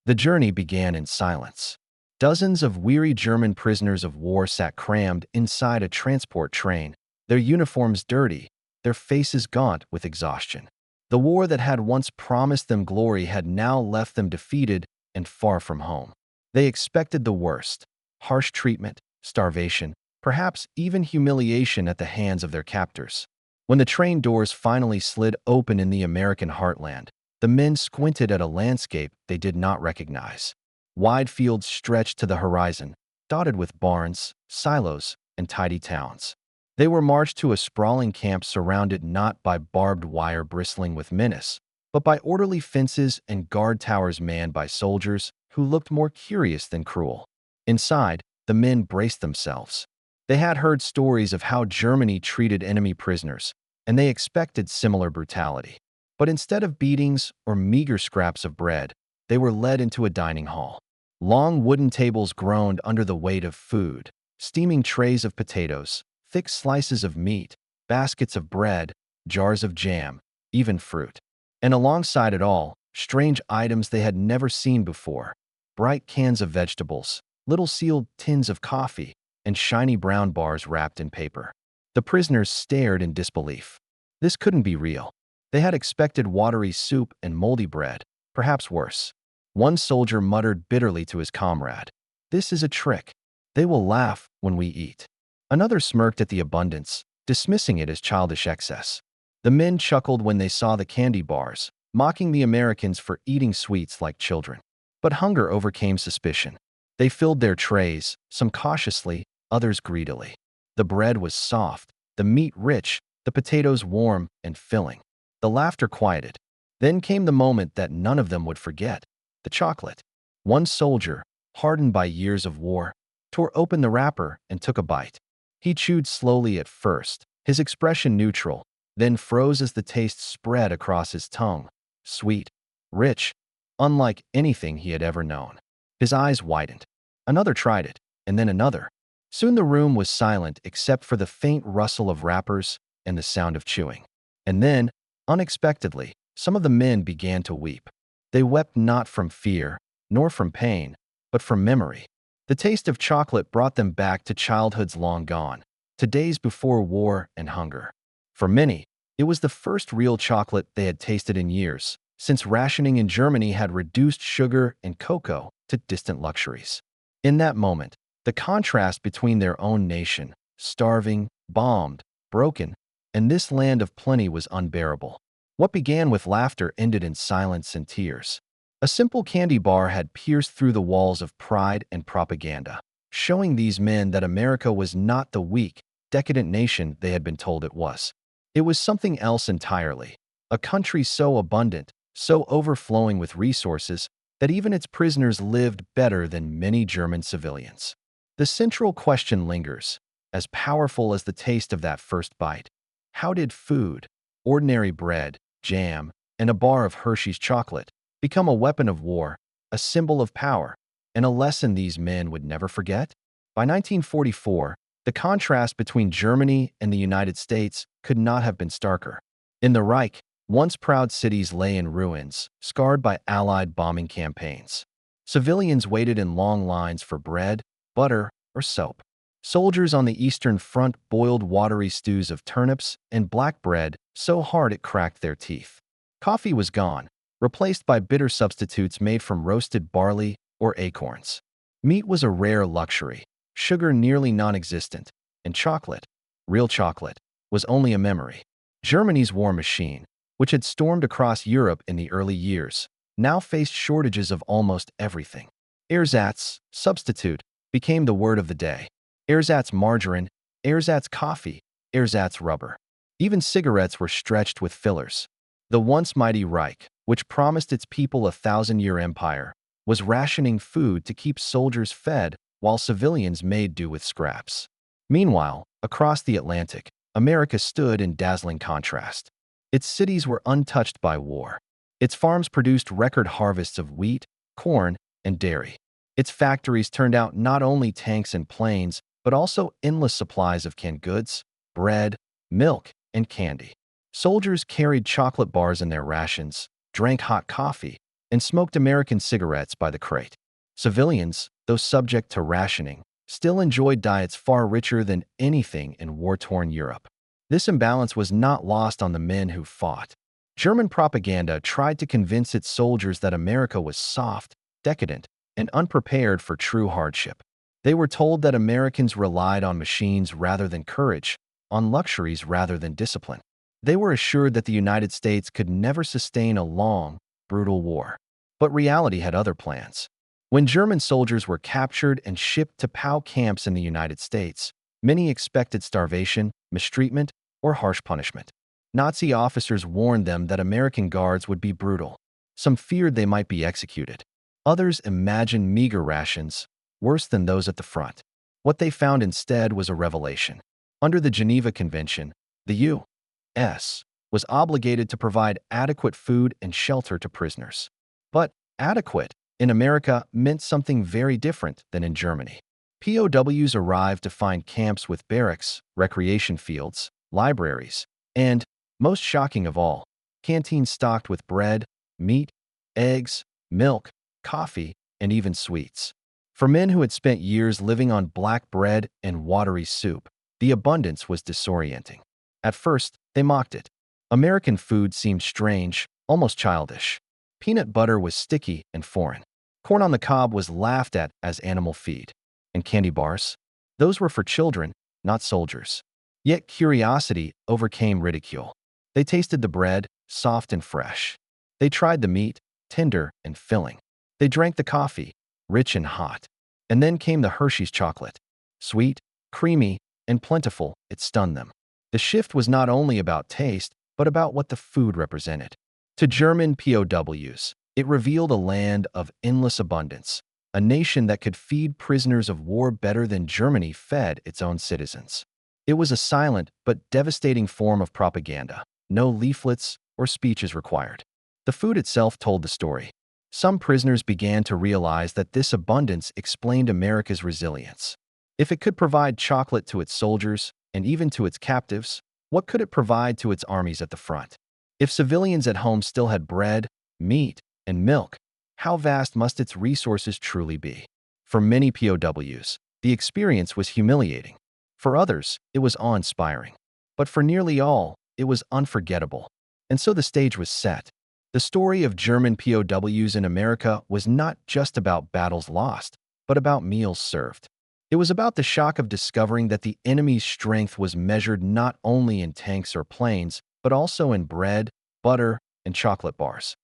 The journey began in silence. Dozens of weary German prisoners of war sat crammed inside a transport train, their uniforms dirty, their faces gaunt with exhaustion. The war that had once promised them glory had now left them defeated and far from home. They expected the worst: harsh treatment, starvation, perhaps even humiliation at the hands of their captors. When the train doors finally slid open in the American heartland, the men squinted at a landscape they did not recognize. Wide fields stretched to the horizon, dotted with barns, silos, and tidy towns. They were marched to a sprawling camp surrounded not by barbed wire bristling with menace, but by orderly fences and guard towers manned by soldiers who looked more curious than cruel. Inside, the men braced themselves. They had heard stories of how Germany treated enemy prisoners, and they expected similar brutality. But instead of beatings or meager scraps of bread, they were led into a dining hall. Long wooden tables groaned under the weight of food: steaming trays of potatoes, thick slices of meat, baskets of bread, jars of jam, even fruit. And alongside it all, strange items they had never seen before: bright cans of vegetables, little sealed tins of coffee, and shiny brown bars wrapped in paper. The prisoners stared in disbelief. This couldn't be real. They had expected watery soup and moldy bread, perhaps worse. One soldier muttered bitterly to his comrade, "This is a trick. They will laugh when we eat." Another smirked at the abundance, dismissing it as childish excess. The men chuckled when they saw the candy bars, mocking the Americans for eating sweets like children. But hunger overcame suspicion. They filled their trays, some cautiously, others greedily. The bread was soft, the meat rich, the potatoes warm and filling. The laughter quieted. Then came the moment that none of them would forget: the chocolate. One soldier, hardened by years of war, tore open the wrapper and took a bite. He chewed slowly at first, his expression neutral, then froze as the taste spread across his tongue: sweet, rich, unlike anything he had ever known. His eyes widened. Another tried it, and then another. Soon the room was silent except for the faint rustle of wrappers and the sound of chewing. And then, unexpectedly, some of the men began to weep. They wept not from fear, nor from pain, but from memory. The taste of chocolate brought them back to childhoods long gone, to days before war and hunger. For many, it was the first real chocolate they had tasted in years, since rationing in Germany had reduced sugar and cocoa to distant luxuries. In that moment, the contrast between their own nation, starving, bombed, broken, and this land of plenty was unbearable. What began with laughter ended in silence and tears. A simple candy bar had pierced through the walls of pride and propaganda, showing these men that America was not the weak, decadent nation they had been told it was. It was something else entirely: a country so abundant, so overflowing with resources, that even its prisoners lived better than many German civilians. The central question lingers, as powerful as the taste of that first bite. How did food, ordinary bread, jam, and a bar of Hershey's chocolate, become a weapon of war, a symbol of power, and a lesson these men would never forget? By 1944, the contrast between Germany and the United States could not have been starker. In the Reich, once proud cities lay in ruins, scarred by Allied bombing campaigns. Civilians waited in long lines for bread, butter, or soap. Soldiers on the Eastern Front boiled watery stews of turnips and black bread so hard it cracked their teeth. Coffee was gone, replaced by bitter substitutes made from roasted barley or acorns. Meat was a rare luxury, sugar nearly non-existent, and chocolate, real chocolate, was only a memory. Germany's war machine, which had stormed across Europe in the early years, now faced shortages of almost everything. Ersatz, substitute, became the word of the day. Ersatz margarine, ersatz coffee, ersatz rubber. Even cigarettes were stretched with fillers. The once mighty Reich, which promised its people a 1,000-year empire, was rationing food to keep soldiers fed while civilians made do with scraps. Meanwhile, across the Atlantic, America stood in dazzling contrast. Its cities were untouched by war. Its farms produced record harvests of wheat, corn, and dairy. Its factories turned out not only tanks and planes, but also endless supplies of canned goods, bread, milk, and candy. Soldiers carried chocolate bars in their rations, drank hot coffee, and smoked American cigarettes by the crate. Civilians, though subject to rationing, still enjoyed diets far richer than anything in war-torn Europe. This imbalance was not lost on the men who fought. German propaganda tried to convince its soldiers that America was soft, decadent, and unprepared for true hardship. They were told that Americans relied on machines rather than courage, on luxuries rather than discipline. They were assured that the United States could never sustain a long, brutal war. But reality had other plans. When German soldiers were captured and shipped to POW camps in the United States, many expected starvation, mistreatment, or harsh punishment. Nazi officers warned them that American guards would be brutal. Some feared they might be executed. Others imagined meager rations, worse than those at the front. What they found instead was a revelation. Under the Geneva Convention, the U.S. was obligated to provide adequate food and shelter to prisoners. But adequate in America meant something very different than in Germany. POWs arrived to find camps with barracks, recreation fields, libraries, and, most shocking of all, canteens stocked with bread, meat, eggs, milk, coffee, and even sweets. For men who had spent years living on black bread and watery soup, the abundance was disorienting. At first, they mocked it. American food seemed strange, almost childish. Peanut butter was sticky and foreign. Corn on the cob was laughed at as animal feed. And candy bars? Those were for children, not soldiers. Yet curiosity overcame ridicule. They tasted the bread, soft and fresh. They tried the meat, tender and filling. They drank the coffee, rich and hot. And then came the Hershey's chocolate. Sweet, creamy, and plentiful, it stunned them. The shift was not only about taste, but about what the food represented. To German POWs, it revealed a land of endless abundance, a nation that could feed prisoners of war better than Germany fed its own citizens. It was a silent but devastating form of propaganda. No leaflets or speeches required. The food itself told the story. Some prisoners began to realize that this abundance explained America's resilience. If it could provide chocolate to its soldiers, and even to its captives, what could it provide to its armies at the front? If civilians at home still had bread, meat, and milk, how vast must its resources truly be? For many POWs, the experience was humiliating. For others, it was awe-inspiring. But for nearly all, it was unforgettable. And so the stage was set. The story of German POWs in America was not just about battles lost, but about meals served. It was about the shock of discovering that the enemy's strength was measured not only in tanks or planes, but also in bread, butter, and chocolate bars.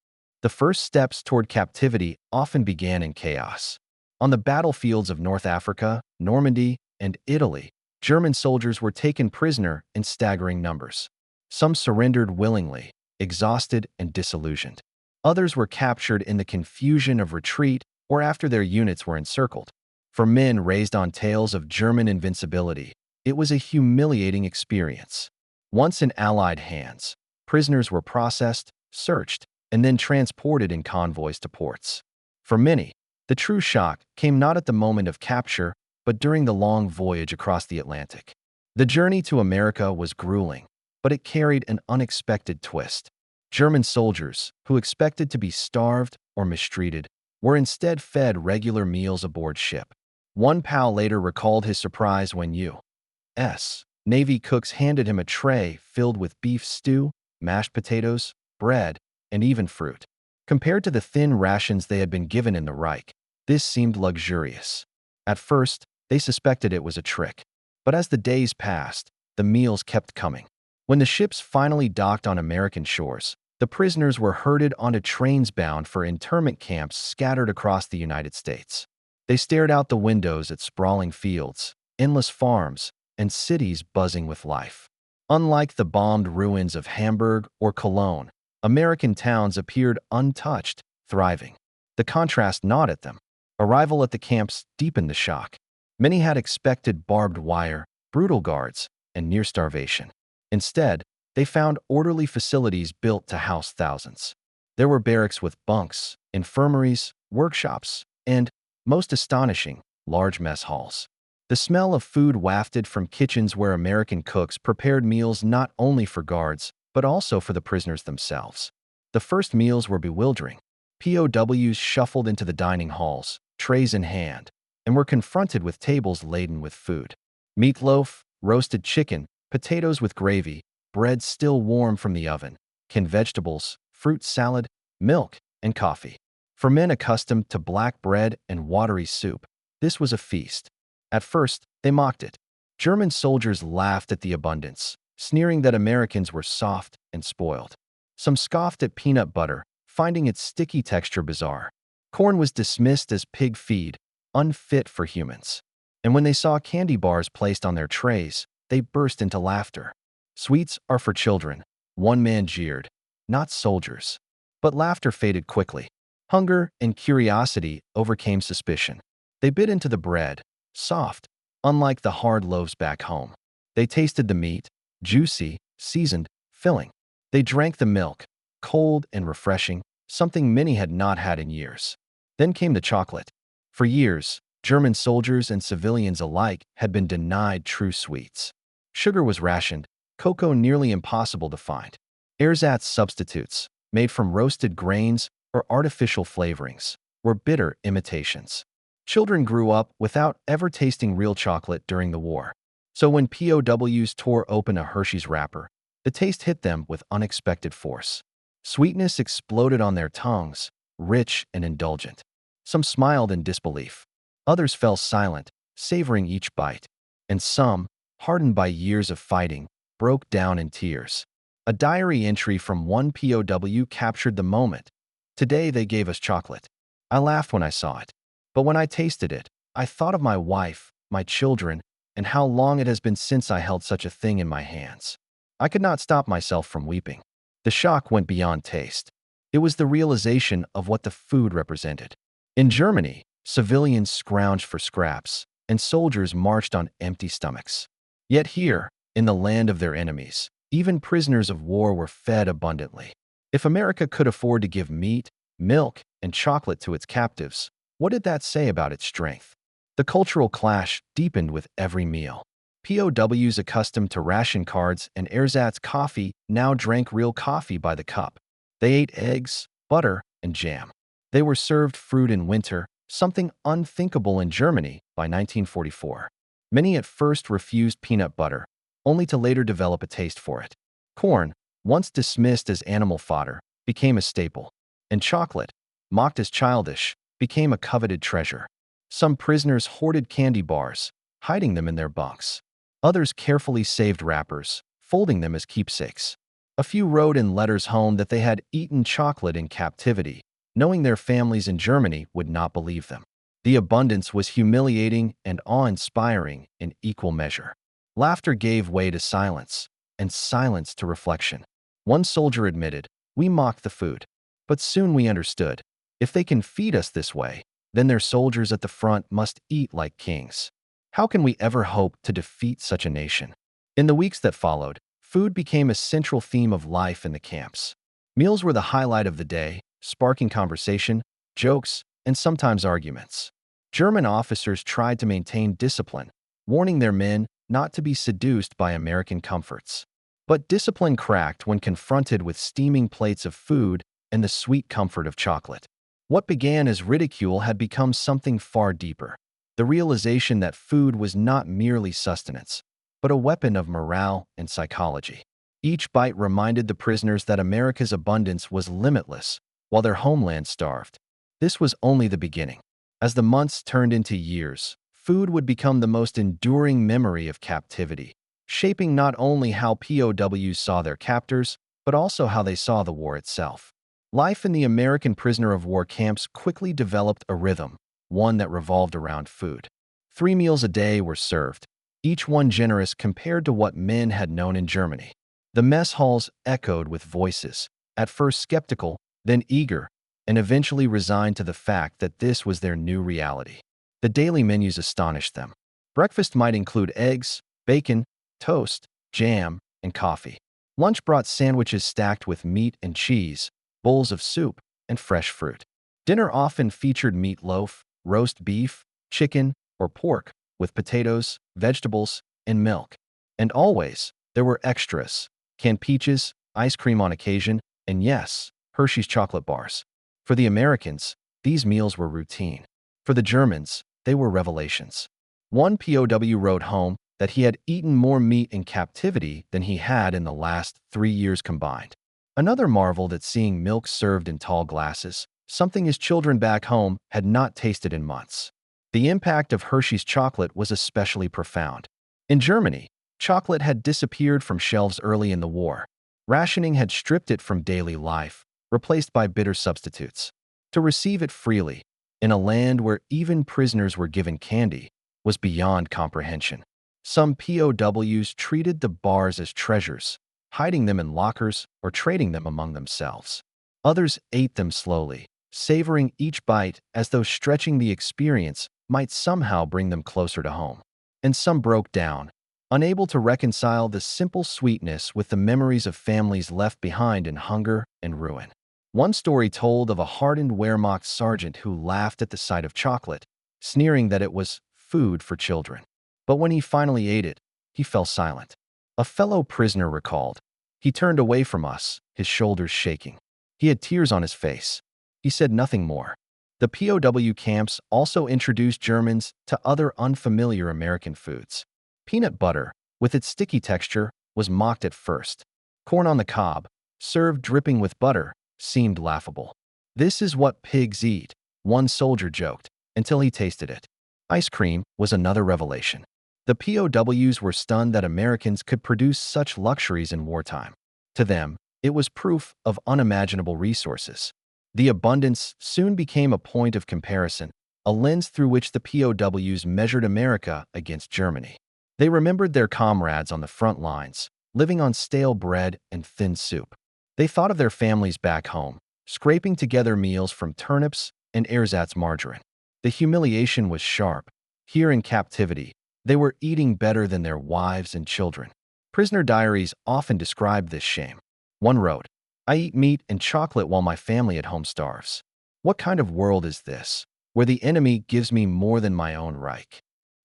The first steps toward captivity often began in chaos. On the battlefields of North Africa, Normandy, and Italy, German soldiers were taken prisoner in staggering numbers. Some surrendered willingly, exhausted and disillusioned. Others were captured in the confusion of retreat or after their units were encircled. For men raised on tales of German invincibility, it was a humiliating experience. Once in Allied hands, prisoners were processed, searched, and then transported in convoys to ports. For many, the true shock came not at the moment of capture, but during the long voyage across the Atlantic. The journey to America was grueling, but it carried an unexpected twist. German soldiers, who expected to be starved or mistreated, were instead fed regular meals aboard ship. One pal later recalled his surprise when U.S. Navy cooks handed him a tray filled with beef stew, mashed potatoes, bread, and even fruit. Compared to the thin rations they had been given in the Reich, this seemed luxurious. At first, they suspected it was a trick. But as the days passed, the meals kept coming. When the ships finally docked on American shores, the prisoners were herded onto trains bound for internment camps scattered across the United States. They stared out the windows at sprawling fields, endless farms, and cities buzzing with life. Unlike the bombed ruins of Hamburg or Cologne, American towns appeared untouched, thriving. The contrast gnawed at them. Arrival at the camps deepened the shock. Many had expected barbed wire, brutal guards, and near starvation. Instead, they found orderly facilities built to house thousands. There were barracks with bunks, infirmaries, workshops, and, most astonishing, large mess halls. The smell of food wafted from kitchens where American cooks prepared meals not only for guards, but also for the prisoners themselves. The first meals were bewildering. POWs shuffled into the dining halls, trays in hand, and were confronted with tables laden with food. Meatloaf, roasted chicken, potatoes with gravy, bread still warm from the oven, canned vegetables, fruit salad, milk, and coffee. For men accustomed to black bread and watery soup, this was a feast. At first, they mocked it. German soldiers laughed at the abundance, sneering that Americans were soft and spoiled. Some scoffed at peanut butter, finding its sticky texture bizarre. Corn was dismissed as pig feed, unfit for humans. And when they saw candy bars placed on their trays, they burst into laughter. Sweets are for children, one man jeered, not soldiers. But laughter faded quickly. Hunger and curiosity overcame suspicion. They bit into the bread, soft, unlike the hard loaves back home. They tasted the meat, juicy, seasoned, filling. They drank the milk, cold and refreshing, something many had not had in years. Then came the chocolate. For years, German soldiers and civilians alike had been denied true sweets. Sugar was rationed, cocoa nearly impossible to find. Ersatz substitutes, made from roasted grains or artificial flavorings, were bitter imitations. Children grew up without ever tasting real chocolate during the war. So when POWs tore open a Hershey's wrapper, the taste hit them with unexpected force. Sweetness exploded on their tongues, rich and indulgent. Some smiled in disbelief. Others fell silent, savoring each bite. And some, hardened by years of fighting, broke down in tears. A diary entry from one POW captured the moment. "Today they gave us chocolate. I laughed when I saw it. But when I tasted it, I thought of my wife, my children, and how long it has been since I held such a thing in my hands. I could not stop myself from weeping." The shock went beyond taste. It was the realization of what the food represented. In Germany, civilians scrounged for scraps, and soldiers marched on empty stomachs. Yet here, in the land of their enemies, even prisoners of war were fed abundantly. If America could afford to give meat, milk, and chocolate to its captives, what did that say about its strength? The cultural clash deepened with every meal. POWs accustomed to ration cards and ersatz coffee now drank real coffee by the cup. They ate eggs, butter, and jam. They were served fruit in winter, something unthinkable in Germany by 1944. Many at first refused peanut butter, only to later develop a taste for it. Corn, once dismissed as animal fodder, became a staple. And chocolate, mocked as childish, became a coveted treasure. Some prisoners hoarded candy bars, hiding them in their bunks. Others carefully saved wrappers, folding them as keepsakes. A few wrote in letters home that they had eaten chocolate in captivity, knowing their families in Germany would not believe them. The abundance was humiliating and awe-inspiring in equal measure. Laughter gave way to silence, and silence to reflection. One soldier admitted, "We mocked the food. But soon we understood. If they can feed us this way, then their soldiers at the front must eat like kings. How can we ever hope to defeat such a nation?" In the weeks that followed, food became a central theme of life in the camps. Meals were the highlight of the day, sparking conversation, jokes, and sometimes arguments. German officers tried to maintain discipline, warning their men not to be seduced by American comforts. But discipline cracked when confronted with steaming plates of food and the sweet comfort of chocolate. What began as ridicule had become something far deeper. The realization that food was not merely sustenance, but a weapon of morale and psychology. Each bite reminded the prisoners that America's abundance was limitless, while their homeland starved. This was only the beginning. As the months turned into years, food would become the most enduring memory of captivity, shaping not only how POWs saw their captors, but also how they saw the war itself. Life in the American prisoner of war camps quickly developed a rhythm, one that revolved around food. 3 meals a day were served, each one generous compared to what men had known in Germany. The mess halls echoed with voices, at first skeptical, then eager, and eventually resigned to the fact that this was their new reality. The daily menus astonished them. Breakfast might include eggs, bacon, toast, jam, and coffee. Lunch brought sandwiches stacked with meat and cheese, bowls of soup, and fresh fruit. Dinner often featured meatloaf, roast beef, chicken, or pork, with potatoes, vegetables, and milk. And always, there were extras: canned peaches, ice cream on occasion, and yes, Hershey's chocolate bars. For the Americans, these meals were routine. For the Germans, they were revelations. One POW wrote home that he had eaten more meat in captivity than he had in the last 3 years combined. Another marveled at seeing milk served in tall glasses, something his children back home had not tasted in months. The impact of Hershey's chocolate was especially profound. In Germany, chocolate had disappeared from shelves early in the war. Rationing had stripped it from daily life, replaced by bitter substitutes. To receive it freely, in a land where even prisoners were given candy, was beyond comprehension. Some POWs treated the bars as treasures, hiding them in lockers or trading them among themselves. Others ate them slowly, savoring each bite as though stretching the experience might somehow bring them closer to home. And some broke down, unable to reconcile the simple sweetness with the memories of families left behind in hunger and ruin. One story told of a hardened Wehrmacht sergeant who laughed at the sight of chocolate, sneering that it was food for children. But when he finally ate it, he fell silent. A fellow prisoner recalled. He turned away from us, his shoulders shaking. He had tears on his face. He said nothing more. The POW camps also introduced Germans to other unfamiliar American foods. Peanut butter, with its sticky texture, was mocked at first. Corn on the cob, served dripping with butter, seemed laughable. "This is what pigs eat," one soldier joked, until he tasted it. Ice cream was another revelation. The POWs were stunned that Americans could produce such luxuries in wartime. To them, it was proof of unimaginable resources. The abundance soon became a point of comparison, a lens through which the POWs measured America against Germany. They remembered their comrades on the front lines, living on stale bread and thin soup. They thought of their families back home, scraping together meals from turnips and ersatz margarine. The humiliation was sharp. Here in captivity, they were eating better than their wives and children. Prisoner diaries often described this shame. One wrote, "I eat meat and chocolate while my family at home starves. What kind of world is this, where the enemy gives me more than my own Reich?"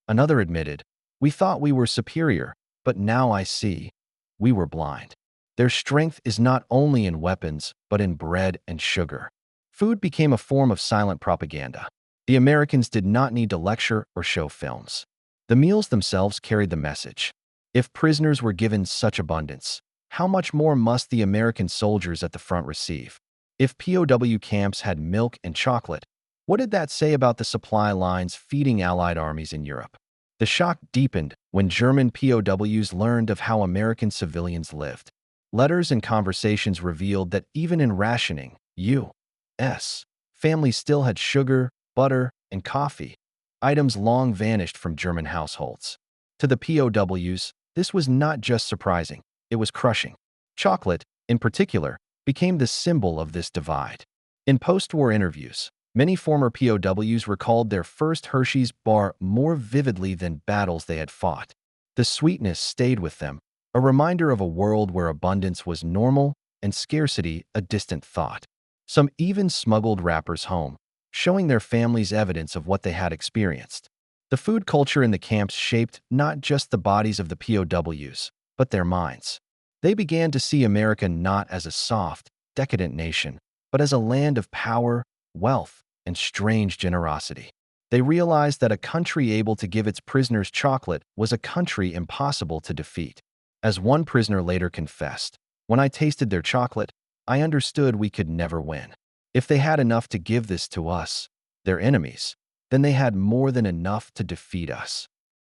Another admitted, "We thought we were superior, but now I see we were blind." Their strength is not only in weapons, but in bread and sugar. Food became a form of silent propaganda. The Americans did not need to lecture or show films. The meals themselves carried the message. If prisoners were given such abundance, how much more must the American soldiers at the front receive? If POW camps had milk and chocolate, what did that say about the supply lines feeding Allied armies in Europe? The shock deepened when German POWs learned of how American civilians lived. Letters and conversations revealed that even in rationing, U.S. families still had sugar, butter, and coffee, items long vanished from German households. To the POWs, this was not just surprising, it was crushing. Chocolate, in particular, became the symbol of this divide. In post-war interviews, many former POWs recalled their first Hershey's bar more vividly than battles they had fought. The sweetness stayed with them, a reminder of a world where abundance was normal and scarcity a distant thought. Some even smuggled wrappers home, showing their families evidence of what they had experienced. The food culture in the camps shaped not just the bodies of the POWs, but their minds. They began to see America not as a soft, decadent nation, but as a land of power, wealth, and strange generosity. They realized that a country able to give its prisoners chocolate was a country impossible to defeat. As one prisoner later confessed, "When I tasted their chocolate, I understood we could never win. If they had enough to give this to us, their enemies, then they had more than enough to defeat us."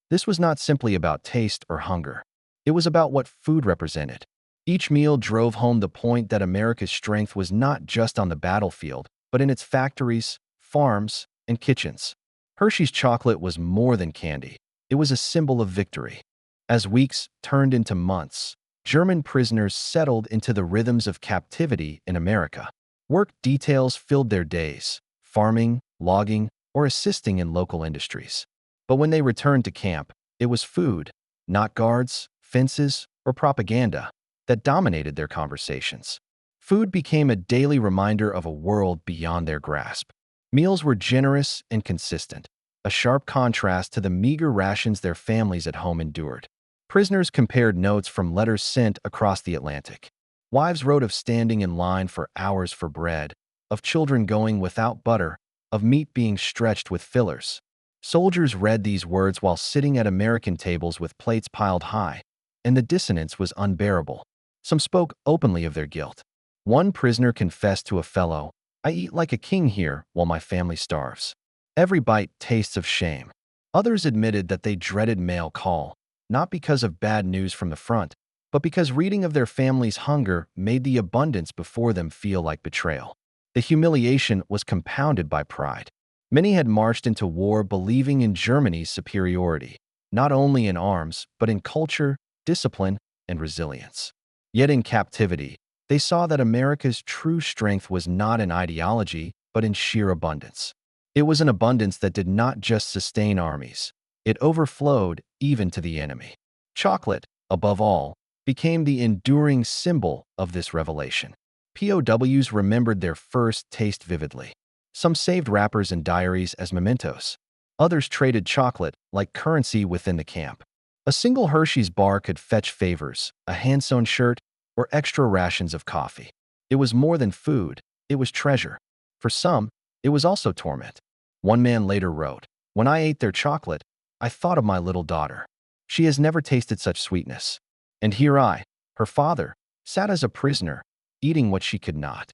This was not simply about taste or hunger. It was about what food represented. Each meal drove home the point that America's strength was not just on the battlefield, but in its factories, farms, and kitchens. Hershey's chocolate was more than candy. It was a symbol of victory. As weeks turned into months, German prisoners settled into the rhythms of captivity in America. Work details filled their days, farming, logging, or assisting in local industries. But when they returned to camp, it was food, not guards, fences, or propaganda, that dominated their conversations. Food became a daily reminder of a world beyond their grasp. Meals were generous and consistent, a sharp contrast to the meager rations their families at home endured. Prisoners compared notes from letters sent across the Atlantic. Wives wrote of standing in line for hours for bread, of children going without butter, of meat being stretched with fillers. Soldiers read these words while sitting at American tables with plates piled high, and the dissonance was unbearable. Some spoke openly of their guilt. One prisoner confessed to a fellow, "I eat like a king here while my family starves. Every bite tastes of shame." Others admitted that they dreaded mail call, not because of bad news from the front, but because reading of their family's hunger made the abundance before them feel like betrayal. The humiliation was compounded by pride. Many had marched into war believing in Germany's superiority, not only in arms, but in culture, discipline, and resilience. Yet in captivity, they saw that America's true strength was not in ideology, but in sheer abundance. It was an abundance that did not just sustain armies. It overflowed even to the enemy. Chocolate, above all, became the enduring symbol of this revelation. POWs remembered their first taste vividly. Some saved wrappers and diaries as mementos. Others traded chocolate like currency within the camp. A single Hershey's bar could fetch favors, a hand-sewn shirt, or extra rations of coffee. It was more than food, it was treasure. For some, it was also torment. One man later wrote, "When I ate their chocolate, I thought of my little daughter. She has never tasted such sweetness. And here I, her father, sat as a prisoner, eating what she could not."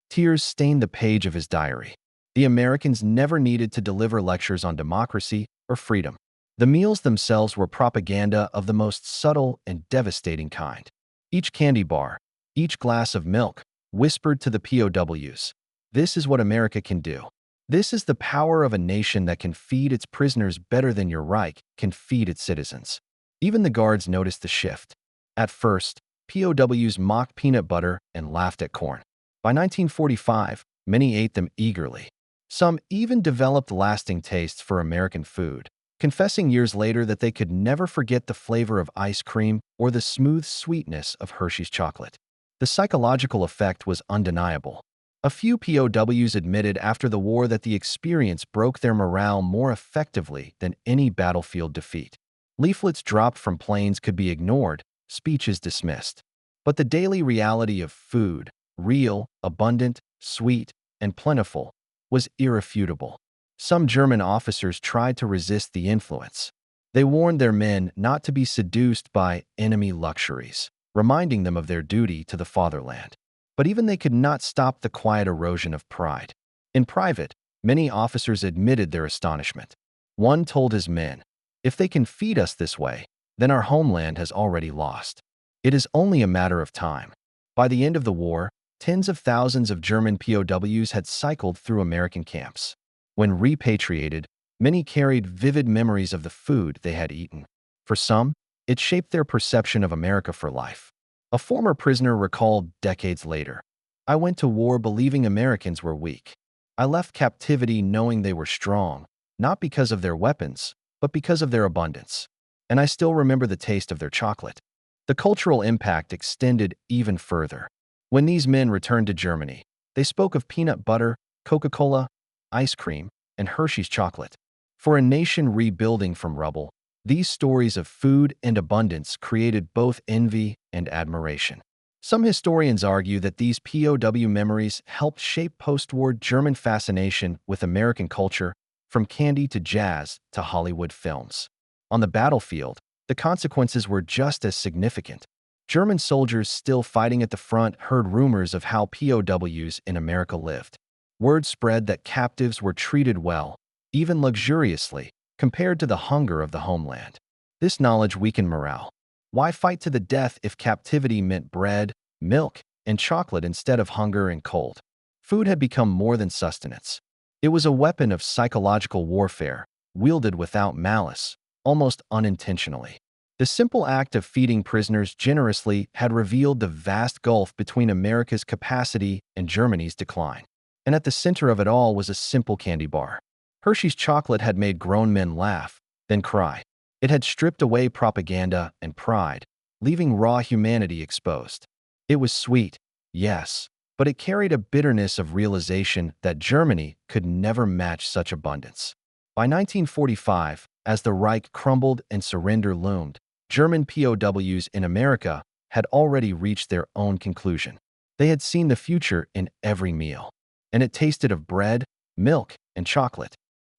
Tears stained the page of his diary. The Americans never needed to deliver lectures on democracy or freedom. The meals themselves were propaganda of the most subtle and devastating kind. Each candy bar, each glass of milk, whispered to the POWs, "This is what America can do. This is the power of a nation that can feed its prisoners better than your Reich can feed its citizens." Even the guards noticed the shift. At first, POWs mocked peanut butter and laughed at corn. By 1945, many ate them eagerly. Some even developed lasting tastes for American food, confessing years later that they could never forget the flavor of ice cream or the smooth sweetness of Hershey's chocolate. The psychological effect was undeniable. A few POWs admitted after the war that the experience broke their morale more effectively than any battlefield defeat. Leaflets dropped from planes could be ignored, speeches dismissed. But the daily reality of food, real, abundant, sweet, and plentiful, was irrefutable. Some German officers tried to resist the influence. They warned their men not to be seduced by enemy luxuries, reminding them of their duty to the fatherland. But even they could not stop the quiet erosion of pride. In private, many officers admitted their astonishment. One told his men, "If they can feed us this way, then our homeland has already lost. It is only a matter of time." By the end of the war, tens of thousands of German POWs had cycled through American camps. When repatriated, many carried vivid memories of the food they had eaten. For some, it shaped their perception of America for life. A former prisoner recalled decades later, "I went to war believing Americans were weak. I left captivity knowing they were strong, not because of their weapons, but because of their abundance. And I still remember the taste of their chocolate." The cultural impact extended even further. When these men returned to Germany, they spoke of peanut butter, Coca-Cola, ice cream, and Hershey's chocolate. For a nation rebuilding from rubble, these stories of food and abundance created both envy and admiration. Some historians argue that these POW memories helped shape post-war German fascination with American culture, from candy to jazz to Hollywood films. On the battlefield, the consequences were just as significant. German soldiers still fighting at the front heard rumors of how POWs in America lived. Word spread that captives were treated well, even luxuriously, compared to the hunger of the homeland. This knowledge weakened morale. Why fight to the death if captivity meant bread, milk, and chocolate instead of hunger and cold? Food had become more than sustenance. It was a weapon of psychological warfare, wielded without malice, almost unintentionally. The simple act of feeding prisoners generously had revealed the vast gulf between America's capacity and Germany's decline. And at the center of it all was a simple candy bar. Hershey's chocolate had made grown men laugh, then cry. It had stripped away propaganda and pride, leaving raw humanity exposed. It was sweet, yes, but it carried a bitterness of realization that Germany could never match such abundance. By 1945, as the Reich crumbled and surrender loomed, German POWs in America had already reached their own conclusion. They had seen the future in every meal. and it tasted of bread, milk, and chocolate.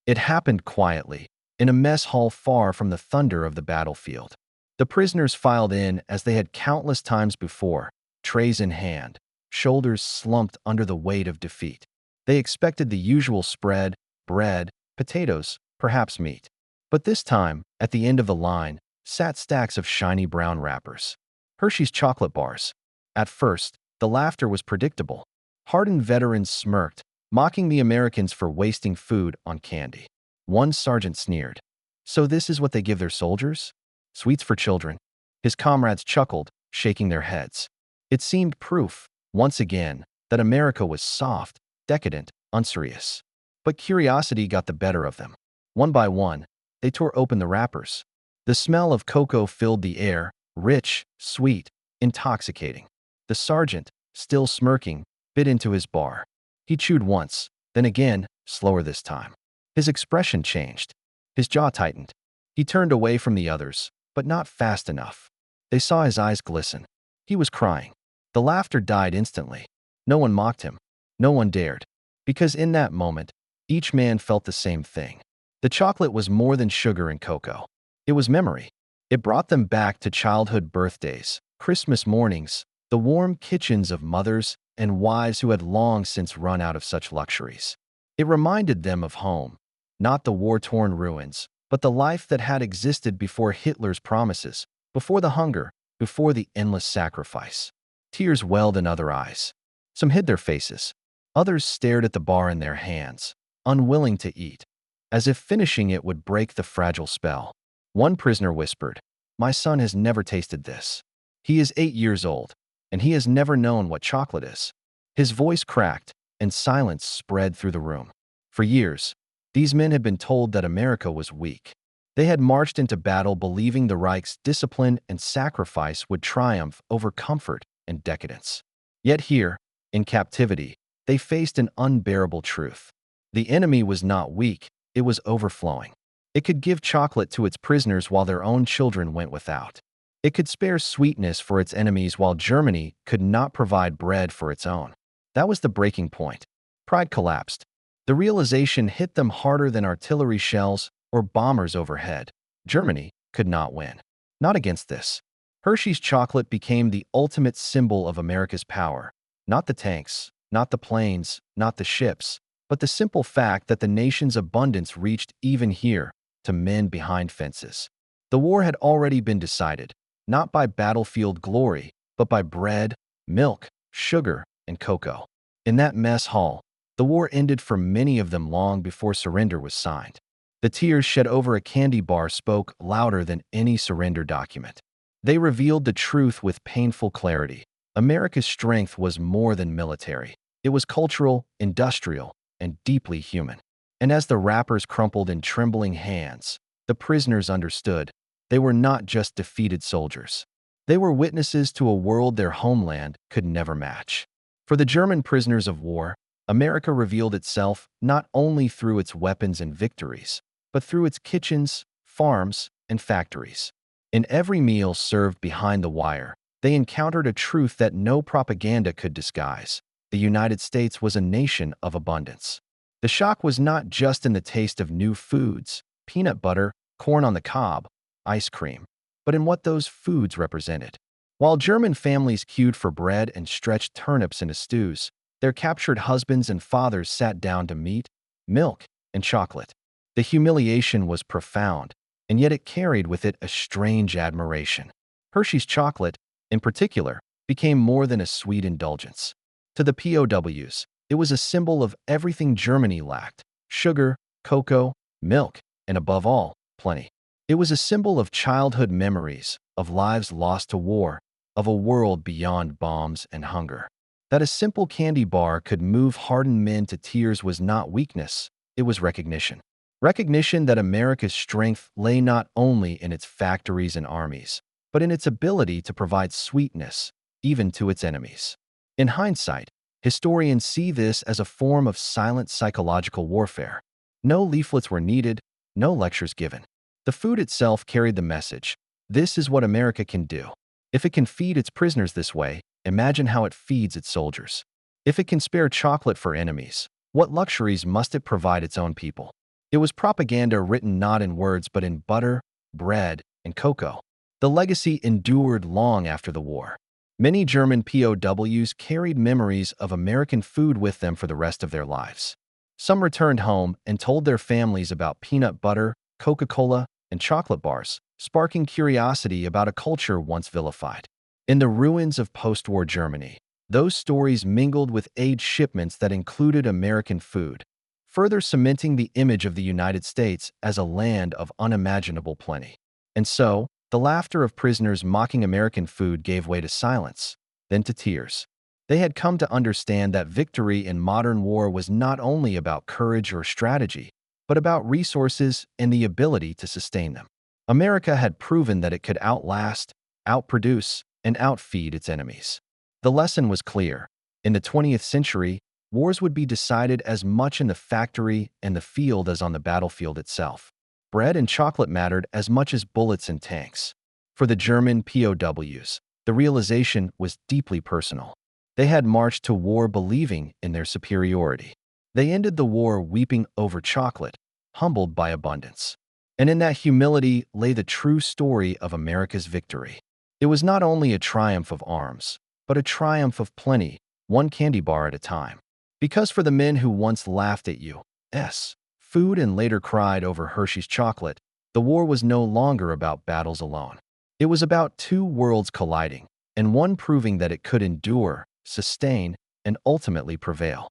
It happened quietly, in a mess hall far from the thunder of the battlefield. The prisoners filed in as they had countless times before, trays in hand, shoulders slumped under the weight of defeat. They expected the usual spread, bread, potatoes, perhaps meat. But this time, at the end of the line, sat stacks of shiny brown wrappers. Hershey's chocolate bars. At first, the laughter was predictable. Hardened veterans smirked, mocking the Americans for wasting food on candy. One sergeant sneered. "So this is what they give their soldiers? Sweets for children." His comrades chuckled, shaking their heads. It seemed proof, once again, that America was soft, decadent, unserious. But curiosity got the better of them. One by one, they tore open the wrappers. The smell of cocoa filled the air, rich, sweet, intoxicating. The sergeant, still smirking, bit into his bar. He chewed once, then again, slower this time. His expression changed. His jaw tightened. He turned away from the others, but not fast enough. They saw his eyes glisten. He was crying. The laughter died instantly. No one mocked him. No one dared. Because in that moment, each man felt the same thing. The chocolate was more than sugar and cocoa. It was memory. It brought them back to childhood birthdays, Christmas mornings, the warm kitchens of mothers and wives who had long since run out of such luxuries. It reminded them of home, not the war-torn ruins, but the life that had existed before Hitler's promises, before the hunger, before the endless sacrifice. Tears welled in other eyes. Some hid their faces. Others stared at the bar in their hands, unwilling to eat, as if finishing it would break the fragile spell. One prisoner whispered, "My son has never tasted this. He is 8 years old, and he has never known what chocolate is." His voice cracked, and silence spread through the room. For years, these men had been told that America was weak. They had marched into battle believing the Reich's discipline and sacrifice would triumph over comfort and decadence. Yet here, in captivity, they faced an unbearable truth. The enemy was not weak, it was overflowing. It could give chocolate to its prisoners while their own children went without. It could spare sweetness for its enemies while Germany could not provide bread for its own. That was the breaking point. Pride collapsed. The realization hit them harder than artillery shells or bombers overhead. Germany could not win. Not against this. Hershey's chocolate became the ultimate symbol of America's power. Not the tanks, not the planes, not the ships, but the simple fact that the nation's abundance reached even here, to men behind fences. The war had already been decided, not by battlefield glory, but by bread, milk, sugar, and cocoa. In that mess hall, the war ended for many of them long before surrender was signed. The tears shed over a candy bar spoke louder than any surrender document. They revealed the truth with painful clarity. America's strength was more than military. It was cultural, industrial, and deeply human. And as the wrappers crumpled in trembling hands, the prisoners understood they were not just defeated soldiers. They were witnesses to a world their homeland could never match. For the German prisoners of war, America revealed itself not only through its weapons and victories, but through its kitchens, farms, and factories. In every meal served behind the wire, they encountered a truth that no propaganda could disguise. The United States was a nation of abundance. The shock was not just in the taste of new foods, peanut butter, corn on the cob, ice cream, but in what those foods represented. While German families queued for bread and stretched turnips into stews, their captured husbands and fathers sat down to meat, milk, and chocolate. The humiliation was profound, and yet it carried with it a strange admiration. Hershey's chocolate, in particular, became more than a sweet indulgence. To the POWs, it was a symbol of everything Germany lacked: sugar, cocoa, milk, and above all, plenty. It was a symbol of childhood memories, of lives lost to war, of a world beyond bombs and hunger. That a simple candy bar could move hardened men to tears was not weakness, it was recognition. Recognition that America's strength lay not only in its factories and armies, but in its ability to provide sweetness, even to its enemies. In hindsight, historians see this as a form of silent psychological warfare. No leaflets were needed, no lectures given. The food itself carried the message: this is what America can do. If it can feed its prisoners this way, imagine how it feeds its soldiers. If it can spare chocolate for enemies, what luxuries must it provide its own people? It was propaganda written not in words but in butter, bread, and cocoa. The legacy endured long after the war. Many German POWs carried memories of American food with them for the rest of their lives. Some returned home and told their families about peanut butter, Coca-Cola, and chocolate bars, sparking curiosity about a culture once vilified. In the ruins of post-war Germany, those stories mingled with aid shipments that included American food, further cementing the image of the United States as a land of unimaginable plenty. And so, the laughter of prisoners mocking American food gave way to silence, then to tears. They had come to understand that victory in modern war was not only about courage or strategy, but about resources and the ability to sustain them. America had proven that it could outlast, outproduce, and outfeed its enemies. The lesson was clear. In the 20th century, wars would be decided as much in the factory and the field as on the battlefield itself. Bread and chocolate mattered as much as bullets and tanks. For the German POWs, the realization was deeply personal. They had marched to war believing in their superiority. They ended the war weeping over chocolate, humbled by abundance. And in that humility lay the true story of America's victory. It was not only a triumph of arms, but a triumph of plenty, one candy bar at a time. Because for the men who once laughed at U.S. food and later cried over Hershey's chocolate, the war was no longer about battles alone. It was about two worlds colliding, and one proving that it could endure, sustain, and ultimately prevail.